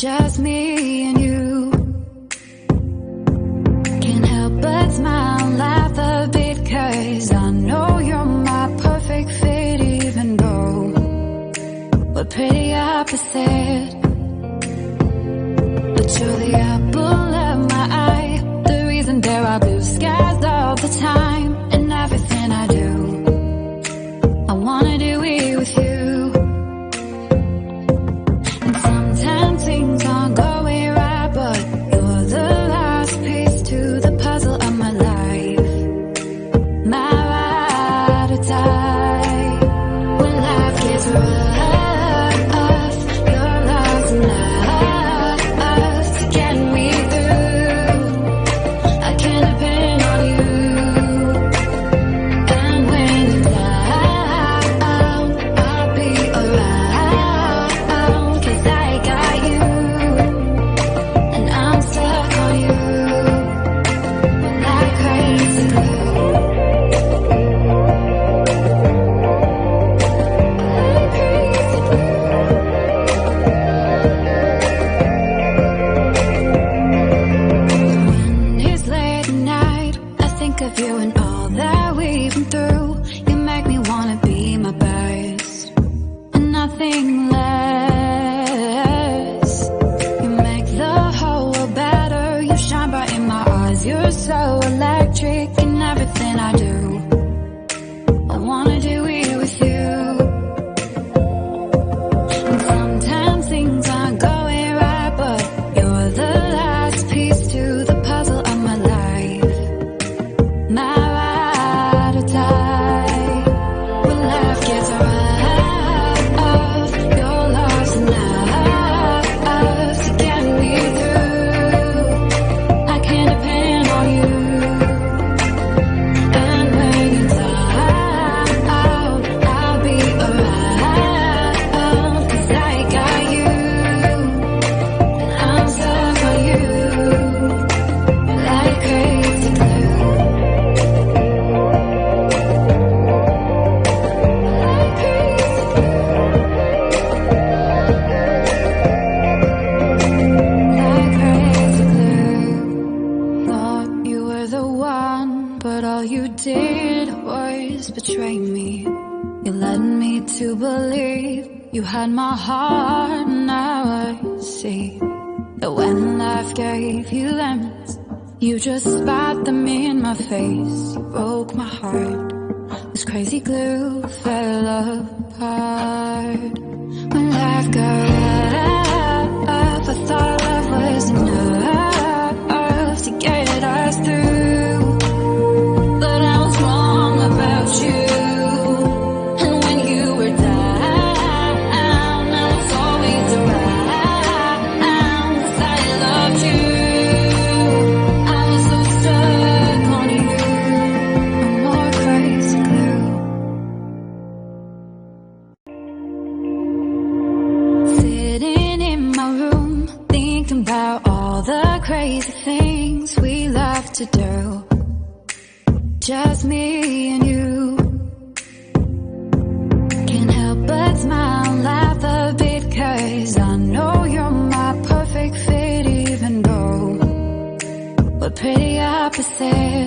just me and you. Can't help but smile, laugh a bit, 'cause I know you're my perfect fit, even though we're pretty opposite. But you're the apple of my eye, the reason there are blue skies all the time. And everything I do, I wanna do it with you. And sometimes things aren't going right, but you're the last piece to the puzzle of my life. My ride or die. When life gets rough, your love's enough to get me through. I can depend on you. And when you're down, I'll be around, 'cause I got you. And I'm stuck on you like crazy glue. When it's late at night, I think of you and all that we've been through. You make me wanna be my best and nothing less. You make the whole world better. You shine bright in my eyes. You're so electric in everything I do. I wanna do it with you. And sometimes things aren't going right, but you're the last piece to the puzzle of my life. My ride or die. When life gets rough, your love's enough to get me through. I can depend on you. And when you're down, I'll be around, 'cause I got you. And I'm stuck on you like crazy glue. Like crazy glue. Like crazy glue. Thought you were the one, but all you did was betray me. You led me to believe you had my heart. Now I see that when life gave you lemons, you just spat them in my face. You broke my heart. This crazy glue fell apart. When life got rough, I thought love was enough to get us through. But I was wrong about you. And when you were down, I was always around, 'cause I loved you. I was so stuck on you. No more crazy glue. Sitting in my room, thinking about all the crazy things we love to do. Just me and you. Can't help but smile, laugh a bit, 'cause I know you're my perfect fit, even though we're pretty opposite.